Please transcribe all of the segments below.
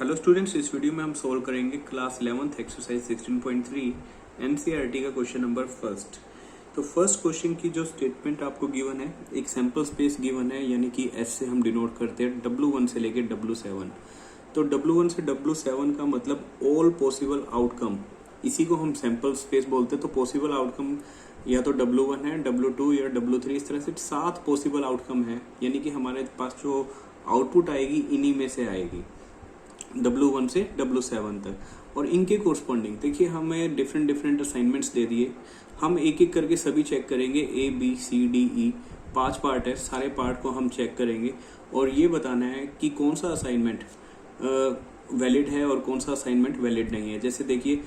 Hello students, इस video में हम सोल्व करेंगे क्लास 11th एक्सरसाइज 16.3 एनसीईआरटी का क्वेश्चन नंबर फर्स्ट। तो फर्स्ट क्वेश्चन की जो स्टेटमेंट आपको गिवन है, एक सैंपल स्पेस गिवन है, यानी कि एस से हम डिनोट करते हैं W1 से लेके W7। तो W1 से W7 का मतलब ऑल पॉसिबल आउटकम, इसी को हम सैंपल स्पेस बोलते हैं। तो पॉसिबल आउटकम या तो W1 है, W2 या W3, इस तरह से 7 पॉसिबल आउटकम है, यानी कि हमारे पास जो आउटपुट आएगी इन्हीं में से आएगी W1 से W7 तक। और इनके कोरस्पॉन्डिंग देखिए, हमें डिफरेंट असाइनमेंट्स दे दिए, हम एक एक करके सभी चेक करेंगे। ABCDE 5 पार्ट है, सारे पार्ट को हम चेक करेंगे और ये बताना है कि कौन सा असाइनमेंट वैलिड है और कौन सा असाइनमेंट वैलिड नहीं है। जैसे देखिए,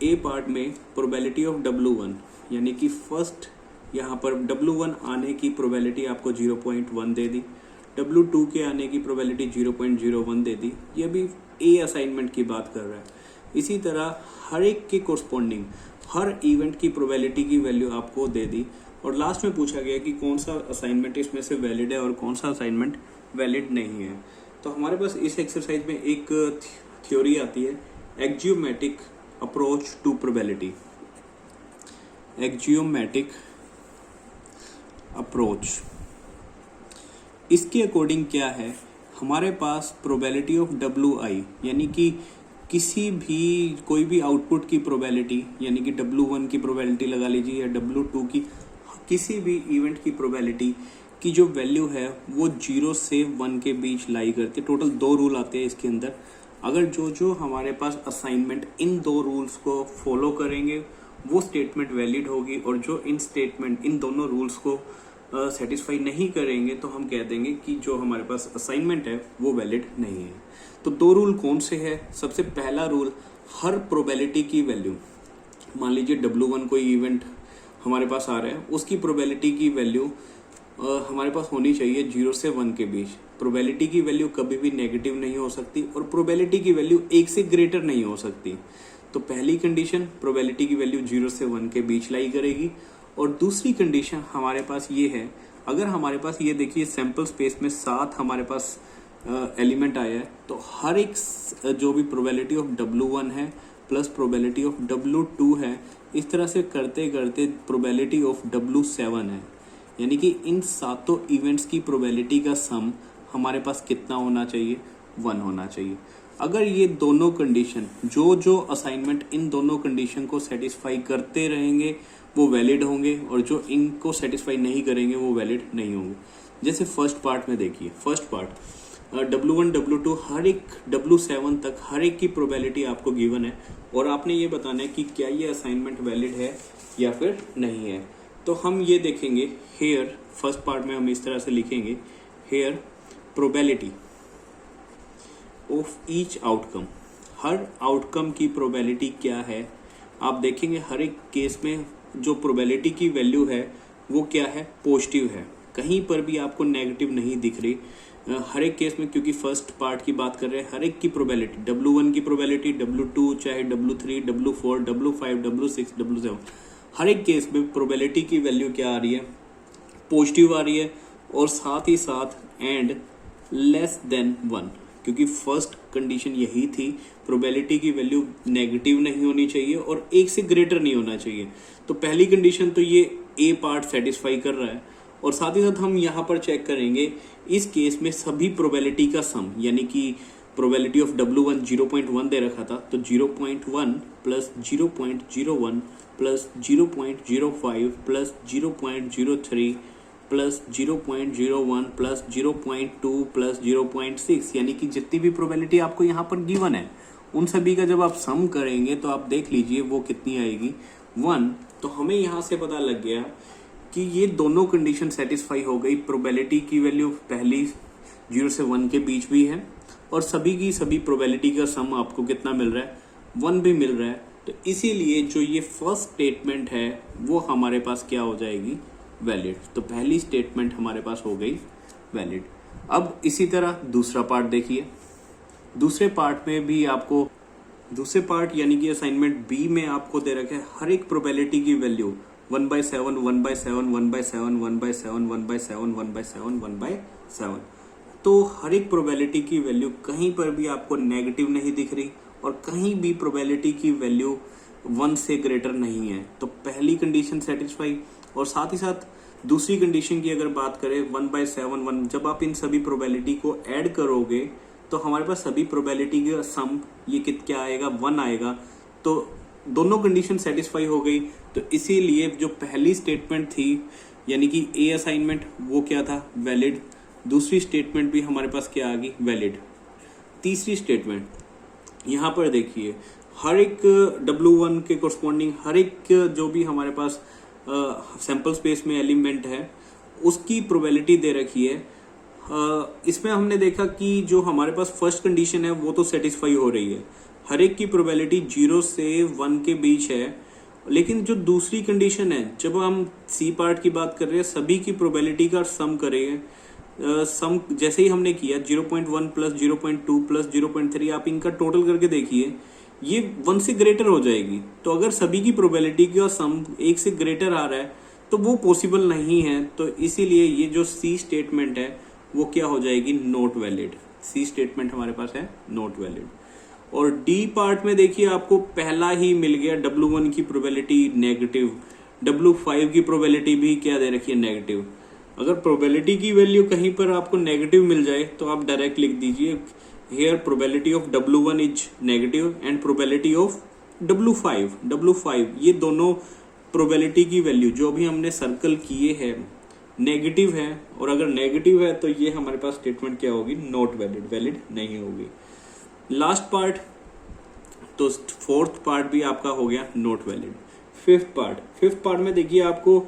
A पार्ट में प्रोबेबिलिटी ऑफ W1, यानी कि फर्स्ट यहाँ पर W1 आने की प्रोबेबिलिटी आपको 0.1 दे दी, W2 के आने की प्रोबेबिलिटी 0.01 दे दी। ये भी A असाइनमेंट की बात कर रहा है। इसी तरह हर एक के कोरस्पॉन्डिंग हर इवेंट की प्रोबेबिलिटी की वैल्यू आपको दे दी। और लास्ट में पूछा गया कि कौन सा असाइनमेंट इसमें से वैलिड है और कौन सा असाइनमेंट वैलिड नहीं है। तो हमारे पास इस एक्सरसाइज में एक थ्योरी आती है, axiomatic approach to probability. Axiomatic approach, इसके अकॉर्डिंग क्या है, हमारे पास प्रोबेबिलिटी ऑफ WI, यानी कि किसी भी कोई भी आउटपुट की प्रोबेबिलिटी, यानी कि W1 की प्रोबेबिलिटी लगा लीजिए या W2 की, किसी भी इवेंट की प्रोबेबिलिटी की जो वैल्यू है वो 0 से 1 के बीच लाई करती है। टोटल 2 रूल आते हैं इसके अंदर। अगर जो हमारे पास असाइनमेंट इन 2 रूल्स को फॉलो करेंगे वो स्टेटमेंट वैलिड होगी, और जो इन दोनों रूल्स को सेटिस्फाई नहीं करेंगे तो हम कह देंगे कि जो हमारे पास असाइनमेंट है वो वैलिड नहीं है। तो 2 रूल कौन से हैं? सबसे पहला रूल, हर प्रोबेबिलिटी की वैल्यू, मान लीजिए W1 कोई इवेंट हमारे पास आ रहा है, उसकी प्रोबेबिलिटी की वैल्यू हमारे पास होनी चाहिए 0 से 1 के बीच। प्रोबेबिलिटी की वैल्यू कभी भी नेगेटिव नहीं हो सकती और प्रोबेबिलिटी की वैल्यू 1 से ग्रेटर नहीं हो सकती। तो पहली कंडीशन, प्रोबेबिलिटी की वैल्यू 0 से 1 के बीच लाई करेगी। और दूसरी कंडीशन हमारे पास ये है, अगर हमारे पास ये देखिए सैंपल स्पेस में 7 हमारे पास एलिमेंट आया है, तो हर एक जो भी प्रोबेबिलिटी ऑफ W1 है प्लस प्रोबेबिलिटी ऑफ W2 है, इस तरह से करते करते प्रोबेबिलिटी ऑफ W7 है, यानी कि इन 7 इवेंट्स की प्रोबेबिलिटी का सम हमारे पास कितना होना चाहिए? 1 होना चाहिए। अगर ये दोनों कंडीशन, जो असाइनमेंट इन दोनों कंडीशन को सेटिस्फाई करते रहेंगे वो वैलिड होंगे, और जो इनको सेटिस्फाई नहीं करेंगे वो वैलिड नहीं होंगे। जैसे फर्स्ट पार्ट में देखिए, फर्स्ट पार्ट W1 W2 हर एक W7 तक हर एक की प्रोबेबिलिटी आपको गिवन है, और आपने ये बताना है कि क्या ये असाइनमेंट वैलिड है या फिर नहीं है। तो हम ये देखेंगे, हेयर फर्स्ट पार्ट में हम इस तरह से लिखेंगे, here probability of each outcome, हर आउटकम की प्रोबेबिलिटी क्या है। आप देखेंगे हर एक केस में जो प्रोबेबिलिटी की वैल्यू है वो क्या है? पॉजिटिव है, कहीं पर भी आपको नेगेटिव नहीं दिख रही हर एक केस में, क्योंकि फर्स्ट पार्ट की बात कर रहे हैं। हर एक की प्रोबेबिलिटी, W1 की प्रोबेबिलिटी, W2 चाहे W3, W4, W5, W6, W7, हर एक केस में प्रोबेबिलिटी की वैल्यू क्या आ रही है? पॉजिटिव आ रही है। और साथ ही साथ एंड लेस देन 1, क्योंकि फर्स्ट कंडीशन यही थी, प्रोबेबिलिटी की वैल्यू नेगेटिव नहीं होनी चाहिए और 1 से ग्रेटर नहीं होना चाहिए। तो पहली कंडीशन तो ये A पार्ट सेटिस्फाई कर रहा है। और साथ ही साथ हम यहाँ पर चेक करेंगे, इस केस में सभी प्रोबेबिलिटी का सम, यानी कि प्रोबेबिलिटी ऑफ W1 0.1 दे रखा था, तो 0.1 plus 0.01 plus 0.05 plus 0.03 plus 0.01 plus 0.2 plus 0.6, यानी कि जितनी भी प्रोबेबिलिटी आपको यहाँ पर गिवन है उन सभी का जब आप सम करेंगे तो आप देख लीजिए वो कितनी आएगी? 1। तो हमें यहाँ से पता लग गया कि ये दोनों कंडीशन सेटिस्फाई हो गई। प्रोबेबिलिटी की वैल्यू पहली 0 से 1 के बीच भी है, और सभी की सभी प्रोबेबिलिटी का सम आपको कितना मिल रहा है? 1 भी मिल रहा है। तो इसीलिए जो ये फर्स्ट स्टेटमेंट है वो हमारे पास क्या हो जाएगी? वैलिड। तो पहली स्टेटमेंट हमारे पास हो गई वैलिड। अब इसी तरह दूसरा पार्ट देखिए, दूसरे पार्ट में भी आपको, दूसरे पार्ट यानी कि असाइनमेंट B में आपको दे रखा है हर एक प्रोबेबिलिटी की वैल्यू 1/7 1/7 1/7 1/7 1/7 1/7 1/7। तो हर एक प्रोबेबिलिटी की वैल्यू कहीं पर भी आपको नेगेटिव नहीं दिख रही और कहीं भी प्रोबेबिलिटी की वैल्यू 1 से ग्रेटर नहीं है। तो पहली कंडीशन सेटिस्फाई। और साथ ही साथ दूसरी कंडीशन की अगर बात करें 1/7 1, जब आप इन सभी प्रोबेबिलिटी को ऐड करोगे तो हमारे पास सभी प्रोबेबिलिटी का सम ये क्या आएगा, 1 आएगा। तो दोनों कंडीशन सेटिस्फाई हो गई। तो इसीलिए जो पहली स्टेटमेंट थी यानी कि ए असाइनमेंट वो क्या था, वैलिड। दूसरी स्टेटमेंट भी हमारे पास क्या आ गई, वैलिड। तीसरी स्टेटमेंट यहाँ पर देखिए, हर एक W1 के कोरस्पॉन्डिंग हर एक जो भी हमारे पास सैंपल स्पेस में एलिमेंट है उसकी प्रोबेबिलिटी दे रखी है। इसमें हमने देखा कि जो हमारे पास फर्स्ट कंडीशन है वो तो सेटिस्फाई हो रही है, हर एक की प्रोबेबिलिटी 0 से 1 के बीच है। लेकिन जो दूसरी कंडीशन है, जब हम सी पार्ट की बात कर रहे हैं, सभी की प्रोबेबिलिटी का सम करेंगे। सम जैसे ही हमने किया 0.1 प्लस 0.2 प्लस 0.3, आप इनका टोटल करके देखिए ये 1 से ग्रेटर हो जाएगी। तो अगर सभी की प्रोबेबिलिटी का सम 1 से ग्रेटर आ रहा है तो वो पॉसिबल नहीं है। तो इसीलिए ये जो सी स्टेटमेंट है वो क्या हो जाएगी, नॉट वैलिड। सी स्टेटमेंट हमारे पास है नॉट वैलिड। और डी पार्ट में देखिए आपको पहला ही मिल गया, W1 की प्रोबेबिलिटी नेगेटिव, W5 की प्रोबेबिलिटी भी क्या दे रखी है, नेगेटिव। अगर प्रोबेबिलिटी की वैल्यू कहीं पर आपको नेगेटिव मिल जाए तो आप डायरेक्ट लिख दीजिए here probability of W1 is negative and probability of W5 ये दोनों प्रोबेबिलिटी की वैल्यू जो भी हमने सर्कल किए हैं नेगेटिव है। और अगर नेगेटिव है तो ये हमारे पास स्टेटमेंट क्या होगी, नॉट वैलिड, वैलिड नहीं होगी। लास्ट पार्ट, तो फोर्थ पार्ट भी आपका हो गया नॉट वैलिड। फिफ्थ पार्ट में देखिए आपको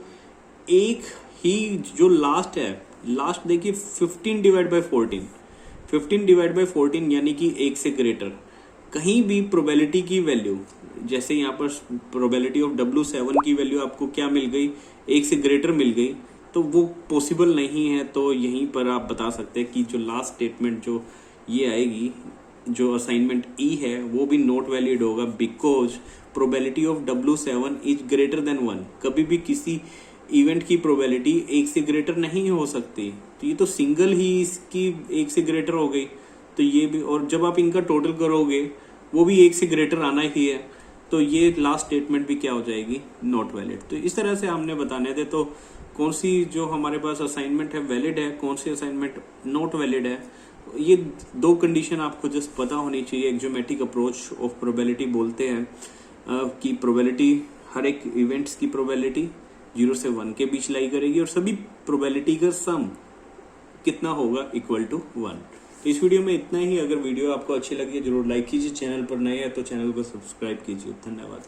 एक ही जो लास्ट है, लास्ट देखिए 15/14 यानी कि 1 से ग्रेटर, कहीं भी प्रोबेबिलिटी की वैल्यू, जैसे यहाँ पर प्रोबेबिलिटी ऑफ W7 की वैल्यू आपको क्या मिल गई, 1 से ग्रेटर मिल गई, तो वो पॉसिबल नहीं है। तो यहीं पर आप बता सकते हैं कि जो लास्ट स्टेटमेंट जो ये आएगी, जो असाइनमेंट ई है वो भी नॉट वैलिड होगा, because probability of W7 is greater than 1। कभी भी किसी इवेंट की प्रोबेबिलिटी 1 से ग्रेटर नहीं हो सकती। तो ये तो सिंगल ही इसकी 1 से ग्रेटर हो गई, तो ये भी, और जब आप इनका टोटल करोगे वो भी 1 से ग्रेटर आना ही है। तो ये लास्ट स्टेटमेंट भी क्या हो जाएगी, नॉट वैलिड। तो इस तरह से हमने बताने थे तो कौन सी जो हमारे पास असाइनमेंट है वैलिड है, कौन सी असाइनमेंट नॉट वैलिड है। ये दो कंडीशन आपको जस्ट पता होनी चाहिए। एक ज्योमेट्रिक अप्रोच ऑफ प्रोबेबिलिटी बोलते हैं कि प्रोबेबिलिटी, हर एक इवेंट्स की प्रोबेबिलिटी 0 से 1 के बीच लाई करेगी और सभी प्रोबेबिलिटी का सम कितना होगा, इक्वल टू 1। तो इस वीडियो में इतना ही। अगर वीडियो आपको अच्छी लगी जरूर लाइक कीजिए, चैनल पर नए हैं तो चैनल को सब्सक्राइब कीजिए। धन्यवाद।